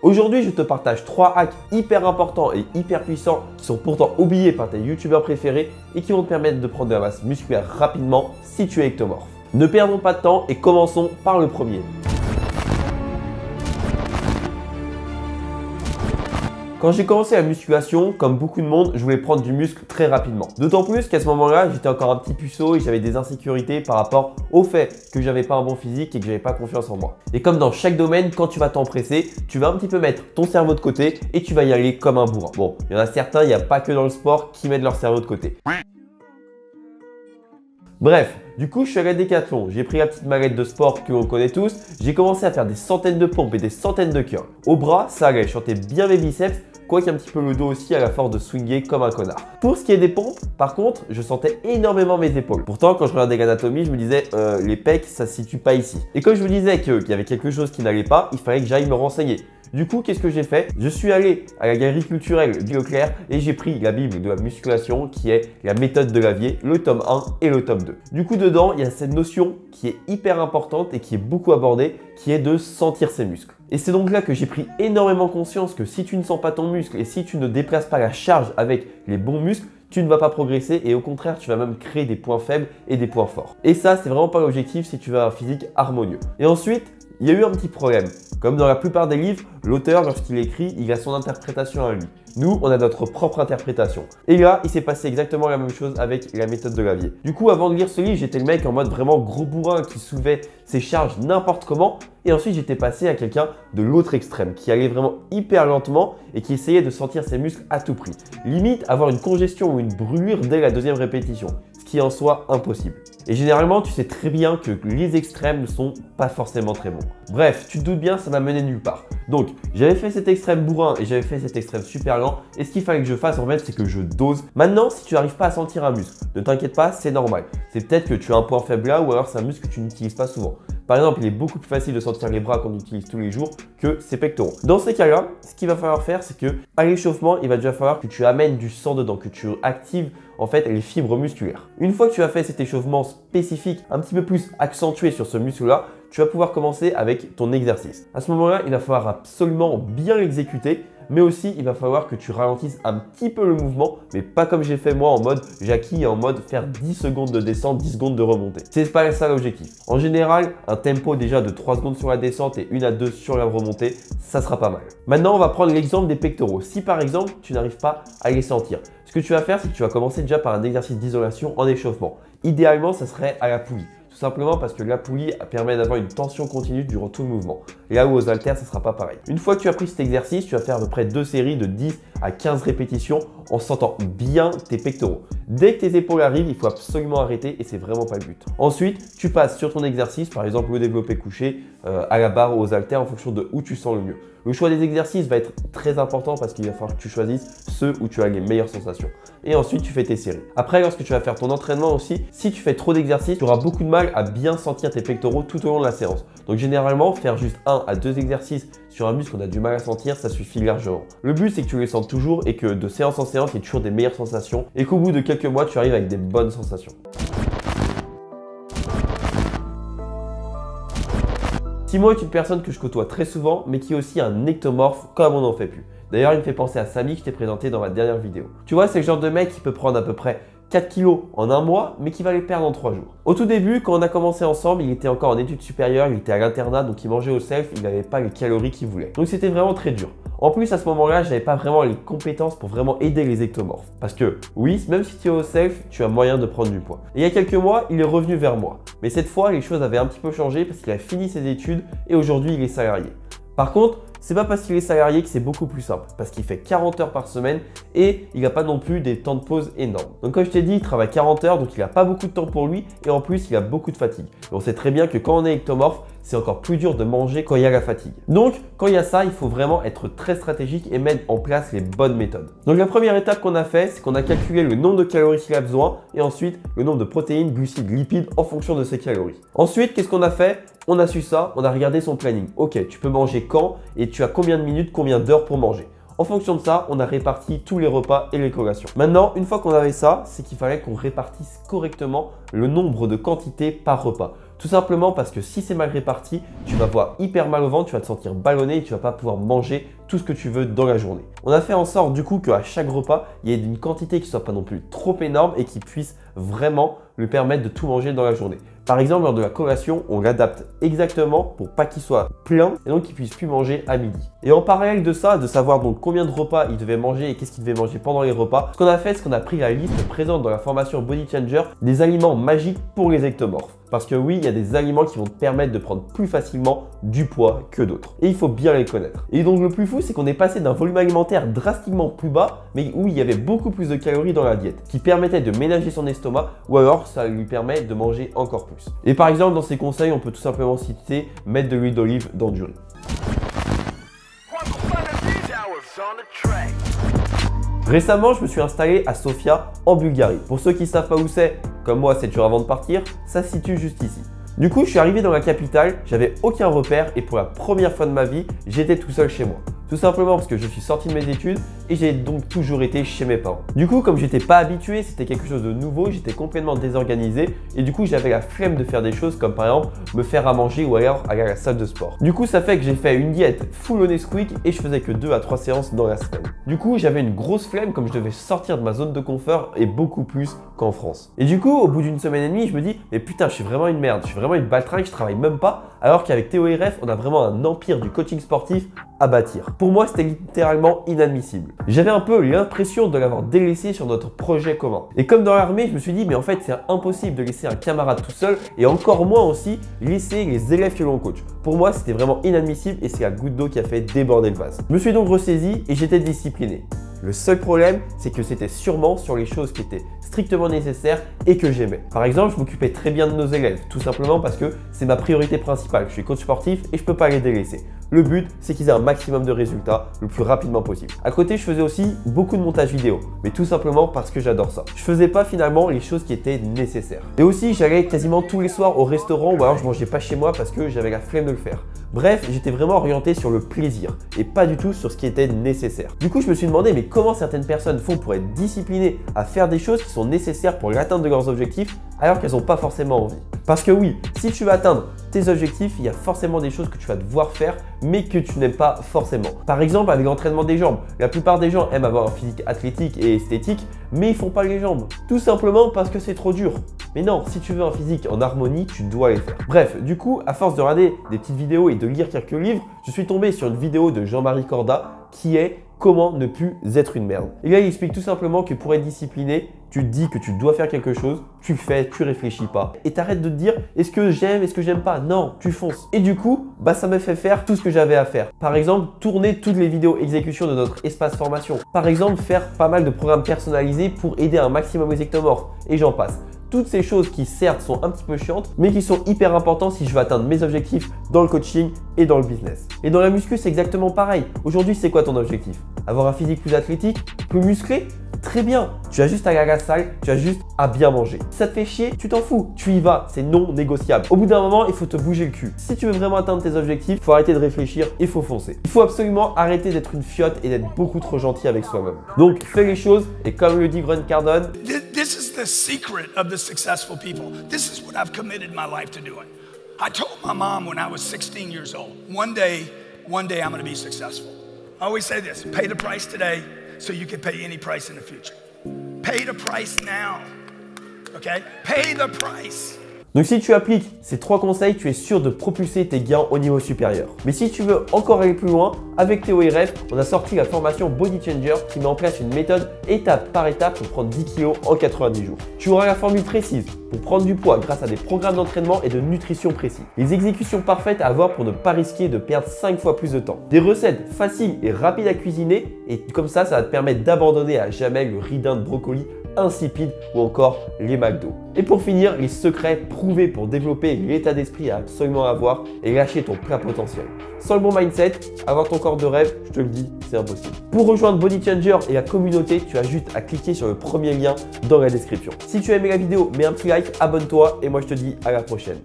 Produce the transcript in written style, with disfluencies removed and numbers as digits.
Aujourd'hui, je te partage 3 hacks hyper importants et hyper puissants qui sont pourtant oubliés par tes youtubeurs préférés et qui vont te permettre de prendre de la masse musculaire rapidement si tu es ectomorphe. Ne perdons pas de temps et commençons par le premier. Quand j'ai commencé la musculation, comme beaucoup de monde, je voulais prendre du muscle très rapidement. D'autant plus qu'à ce moment-là, j'étais encore un petit puceau et j'avais des insécurités par rapport au fait que j'avais pas un bon physique et que j'avais pas confiance en moi. Et comme dans chaque domaine, quand tu vas t'empresser, tu vas un petit peu mettre ton cerveau de côté et tu vas y aller comme un bourrin. Bon, il y en a certains, il n'y a pas que dans le sport qui mettent leur cerveau de côté. Bref, du coup, je suis allé à Decathlon, j'ai pris la petite mallette de sport que l'on connaît tous, j'ai commencé à faire des centaines de pompes et des centaines de curls. Au bras, ça allait, je sentais bien mes biceps, quoique un petit peu le dos aussi à la force de swinger comme un connard. Pour ce qui est des pompes, par contre, je sentais énormément mes épaules. Pourtant, quand je regardais l'anatomie, je me disais les pecs, ça se situe pas ici. Et comme je me disais qu'il y avait quelque chose qui n'allait pas, il fallait que j'aille me renseigner. Du coup, qu'est-ce que j'ai fait? Je suis allé à la galerie culturelle du Leclerc et j'ai pris la Bible de la musculation qui est la méthode de Lavier, le tome 1 et le tome 2. Du coup, dedans, il y a cette notion qui est hyper importante et qui est beaucoup abordée, qui est de sentir ses muscles. Et c'est donc là que j'ai pris énormément conscience que si tu ne sens pas ton muscle et si tu ne déplaces pas la charge avec les bons muscles, tu ne vas pas progresser et au contraire, tu vas même créer des points faibles et des points forts. Et ça, c'est vraiment pas l'objectif si tu veux un physique harmonieux. Et ensuite, il y a eu un petit problème. Comme dans la plupart des livres, l'auteur, lorsqu'il écrit, il a son interprétation à lui. Nous, on a notre propre interprétation. Et là, il s'est passé exactement la même chose avec la méthode de Lavier. Du coup, avant de lire ce livre, j'étais le mec en mode vraiment gros bourrin qui soulevait ses charges n'importe comment. Et ensuite, j'étais passé à quelqu'un de l'autre extrême qui allait vraiment hyper lentement et qui essayait de sentir ses muscles à tout prix. Limite, avoir une congestion ou une brûlure dès la deuxième répétition, ce qui est en soi impossible. Et généralement, tu sais très bien que les extrêmes ne sont pas forcément très bons. Bref, tu te doutes bien, ça m'a mené nulle part. Donc, j'avais fait cet extrême bourrin et j'avais fait cet extrême super lent. Et ce qu'il fallait que je fasse, en fait, c'est que je dose. Maintenant, si tu n'arrives pas à sentir un muscle, ne t'inquiète pas, c'est normal. C'est peut-être que tu as un point faible là ou alors c'est un muscle que tu n'utilises pas souvent. Par exemple, il est beaucoup plus facile de sentir les bras qu'on utilise tous les jours que ses pectoraux. Dans ces cas-là, ce qu'il va falloir faire, c'est que à l'échauffement, il va déjà falloir que tu amènes du sang dedans, que tu actives en fait les fibres musculaires. Une fois que tu as fait cet échauffement spécifique, un petit peu plus accentué sur ce muscle-là, tu vas pouvoir commencer avec ton exercice. À ce moment-là, il va falloir absolument bien l'exécuter, mais aussi il va falloir que tu ralentisses un petit peu le mouvement, mais pas comme j'ai fait moi en mode Jackie et en mode faire 10 secondes de descente, 10 secondes de remontée. C'est pas ça l'objectif. En général, un tempo déjà de 3 secondes sur la descente et 1 à 2 sur la remontée, ça sera pas mal. Maintenant, on va prendre l'exemple des pectoraux. Si par exemple, tu n'arrives pas à les sentir, ce que tu vas faire, c'est que tu vas commencer déjà par un exercice d'isolation en échauffement. Idéalement, ça serait à la poulie. Tout simplement parce que la poulie permet d'avoir une tension continue durant tout le mouvement. Et là où aux haltères, ça ne sera pas pareil. Une fois que tu as pris cet exercice, tu vas faire à peu près 2 séries de 10 à 15 répétitions en sentant bien tes pectoraux. Dès que tes épaules arrivent, il faut absolument arrêter et c'est vraiment pas le but. Ensuite, tu passes sur ton exercice, par exemple le développé couché, à la barre ou aux haltères en fonction de où tu sens le mieux. Le choix des exercices va être très important parce qu'il va falloir que tu choisisses ceux où tu as les meilleures sensations. Et ensuite, tu fais tes séries. Après, lorsque tu vas faire ton entraînement aussi, si tu fais trop d'exercices, tu auras beaucoup de mal à bien sentir tes pectoraux tout au long de la séance. Donc généralement, faire juste 1 à 2 exercices sur un muscle qu'on a du mal à sentir, ça suffit largement. Le but, c'est que tu les sentes toujours et que de séance en séance, il y ait toujours des meilleures sensations et qu'au bout de quelques mois, tu arrives avec des bonnes sensations. Simon est une personne que je côtoie très souvent, mais qui est aussi un ectomorphe comme on n'en fait plus. D'ailleurs, il me fait penser à Samy que je t'ai présenté dans ma dernière vidéo. Tu vois, c'est le genre de mec qui peut prendre à peu près 4 kilos en un mois, mais qui va les perdre en 3 jours. Au tout début, quand on a commencé ensemble, il était encore en études supérieures, il était à l'internat, donc il mangeait au self, il n'avait pas les calories qu'il voulait. Donc c'était vraiment très dur. En plus, à ce moment-là, je n'avais pas vraiment les compétences pour vraiment aider les ectomorphes. Parce que oui, même si tu es au self, tu as moyen de prendre du poids. Et il y a quelques mois, il est revenu vers moi. Mais cette fois, les choses avaient un petit peu changé parce qu'il a fini ses études et aujourd'hui, il est salarié. Par contre, c'est pas parce qu'il est salarié que c'est beaucoup plus simple, parce qu'il fait 40 heures par semaine et il n'a pas non plus des temps de pause énormes. Donc comme je t'ai dit, il travaille 40 heures, donc il n'a pas beaucoup de temps pour lui et en plus il a beaucoup de fatigue. Et on sait très bien que quand on est ectomorphe, c'est encore plus dur de manger quand il y a la fatigue. Donc quand il y a ça, il faut vraiment être très stratégique et mettre en place les bonnes méthodes. Donc la première étape qu'on a fait, c'est qu'on a calculé le nombre de calories qu'il a besoin et ensuite le nombre de protéines, glucides, lipides en fonction de ses calories. Ensuite, qu'est-ce qu'on a fait? On a su ça, on a regardé son planning. Ok, tu peux manger quand et tu as combien de minutes, combien d'heures pour manger. En fonction de ça, on a réparti tous les repas et les collations. Maintenant, une fois qu'on avait ça, c'est qu'il fallait qu'on répartisse correctement le nombre de quantités par repas. Tout simplement parce que si c'est mal réparti, tu vas avoir hyper mal au ventre, tu vas te sentir ballonné et tu vas pas pouvoir manger tout ce que tu veux dans la journée. On a fait en sorte du coup qu'à chaque repas, il y ait une quantité qui soit pas non plus trop énorme et qui puisse vraiment lui permettre de tout manger dans la journée. Par exemple, lors de la collation, on l'adapte exactement pour pas qu'il soit plein et donc qu'il puisse plus manger à midi. Et en parallèle de ça, de savoir donc combien de repas il devait manger et qu'est-ce qu'il devait manger pendant les repas, ce qu'on a fait, c'est qu'on a pris la liste présente dans la formation Body Changer des aliments magiques pour les ectomorphes. Parce que oui, il y a des aliments qui vont te permettre de prendre plus facilement du poids que d'autres. Et il faut bien les connaître. Et donc le plus fou, c'est qu'on est passé d'un volume alimentaire drastiquement plus bas, mais où il y avait beaucoup plus de calories dans la diète, qui permettait de ménager son estomac, ou alors ça lui permet de manger encore plus. Et par exemple, dans ces conseils, on peut tout simplement citer mettre de l'huile d'olive dans du riz. Récemment, je me suis installé à Sofia, en Bulgarie. Pour ceux qui ne savent pas où c'est, comme moi 7 jours avant de partir, ça se situe juste ici. Du coup, je suis arrivé dans la capitale, j'avais aucun repère et pour la première fois de ma vie, j'étais tout seul chez moi. Tout simplement parce que je suis sorti de mes études et j'ai donc toujours été chez mes parents. Du coup, comme j'étais pas habitué, c'était quelque chose de nouveau, j'étais complètement désorganisé et du coup, j'avais la flemme de faire des choses comme par exemple me faire à manger ou alors aller à la salle de sport. Du coup, ça fait que j'ai fait une diète full on Nesquik et je faisais que 2 à 3 séances dans la semaine. Du coup, j'avais une grosse flemme comme je devais sortir de ma zone de confort et beaucoup plus qu'en France. Et du coup, au bout d'une semaine et demie, je me dis, mais putain, je suis vraiment une merde, je suis vraiment une baltringue, je travaille même pas, alors qu'avec Théo et Ref, on a vraiment un empire du coaching sportif à bâtir. Pour moi, c'était littéralement inadmissible. J'avais un peu l'impression de l'avoir délaissé sur notre projet commun. Et comme dans l'armée, je me suis dit, mais en fait, c'est impossible de laisser un camarade tout seul et encore moins aussi laisser les élèves que l'on coach. Pour moi, c'était vraiment inadmissible et c'est la goutte d'eau qui a fait déborder le vase. Je me suis donc ressaisi et j'étais discipliné. Le seul problème, c'est que c'était sûrement sur les choses qui étaient strictement nécessaires et que j'aimais. Par exemple, je m'occupais très bien de nos élèves, tout simplement parce que c'est ma priorité principale. Je suis coach sportif et je ne peux pas les délaisser. Le but, c'est qu'ils aient un maximum de résultats le plus rapidement possible. À côté, je faisais aussi beaucoup de montage vidéo, mais tout simplement parce que j'adore ça. Je faisais pas finalement les choses qui étaient nécessaires. Et aussi, j'allais quasiment tous les soirs au restaurant ou alors je mangeais pas chez moi parce que j'avais la flemme de le faire. Bref, j'étais vraiment orienté sur le plaisir et pas du tout sur ce qui était nécessaire. Du coup, je me suis demandé mais comment certaines personnes font pour être disciplinées à faire des choses qui sont nécessaires pour l'atteinte de leurs objectifs alors qu'elles n'ont pas forcément envie. Parce que oui, si tu veux atteindre tes objectifs, il y a forcément des choses que tu vas devoir faire mais que tu n'aimes pas forcément. Par exemple, avec l'entraînement des jambes. La plupart des gens aiment avoir un physique athlétique et esthétique, mais ils font pas les jambes. Tout simplement parce que c'est trop dur. Mais non, si tu veux un physique en harmonie, tu dois les faire. Bref, du coup, à force de regarder des petites vidéos et de lire quelques livres, je suis tombé sur une vidéo de Jean-Marie Corda qui est comment ne plus être une merde. Et là, il explique tout simplement que pour être discipliné, tu te dis que tu dois faire quelque chose, tu le fais, tu réfléchis pas. Et t'arrêtes de te dire, est-ce que j'aime, est-ce que j'aime pas? Non, tu fonces. Et du coup, ça m'a fait faire tout ce que j'avais à faire. Par exemple, tourner toutes les vidéos exécution de notre espace formation. Par exemple, faire pas mal de programmes personnalisés pour aider un maximum les ectomorphes. Et j'en passe. Toutes ces choses qui certes sont un petit peu chiantes, mais qui sont hyper importantes si je veux atteindre mes objectifs dans le coaching et dans le business. Et dans la muscu, c'est exactement pareil. Aujourd'hui, c'est quoi ton objectif? Avoir un physique plus athlétique, plus musclé? Très bien, tu as juste à aller à la salle, tu as juste à bien manger. Si ça te fait chier, tu t'en fous, tu y vas, c'est non négociable. Au bout d'un moment, il faut te bouger le cul. Si tu veux vraiment atteindre tes objectifs, il faut arrêter de réfléchir, il faut foncer. Il faut absolument arrêter d'être une fiotte et d'être beaucoup trop gentil avec soi-même. Donc, fais les choses et comme le dit Grant Cardone, This is the secret of the successful people. This is what I've committed my life to doing. I told my mom when I was 16 years old, one day I'm going to be successful. I always say this, pay the price today so you can pay any price in the future. Pay the price now, okay? Pay the price. Donc si tu appliques ces 3 conseils, tu es sûr de propulser tes gains au niveau supérieur. Mais si tu veux encore aller plus loin, avec Théo et Ref, on a sorti la formation Body Changer qui met en place une méthode étape par étape pour prendre 10 kg en 90 jours. Tu auras la formule précise pour prendre du poids grâce à des programmes d'entraînement et de nutrition précis. Les exécutions parfaites à avoir pour ne pas risquer de perdre 5 fois plus de temps. Des recettes faciles et rapides à cuisiner et comme ça va te permettre d'abandonner à jamais le ridin de brocoli insipide ou encore les McDo. Et pour finir, les secrets prouvés pour développer l'état d'esprit à absolument avoir et lâcher ton plein potentiel. Sans le bon mindset, avoir ton corps de rêve, je te le dis, c'est impossible. Pour rejoindre Body Changer et la communauté, tu as juste à cliquer sur le premier lien dans la description. Si tu as aimé la vidéo, mets un petit like, abonne-toi et moi je te dis à la prochaine.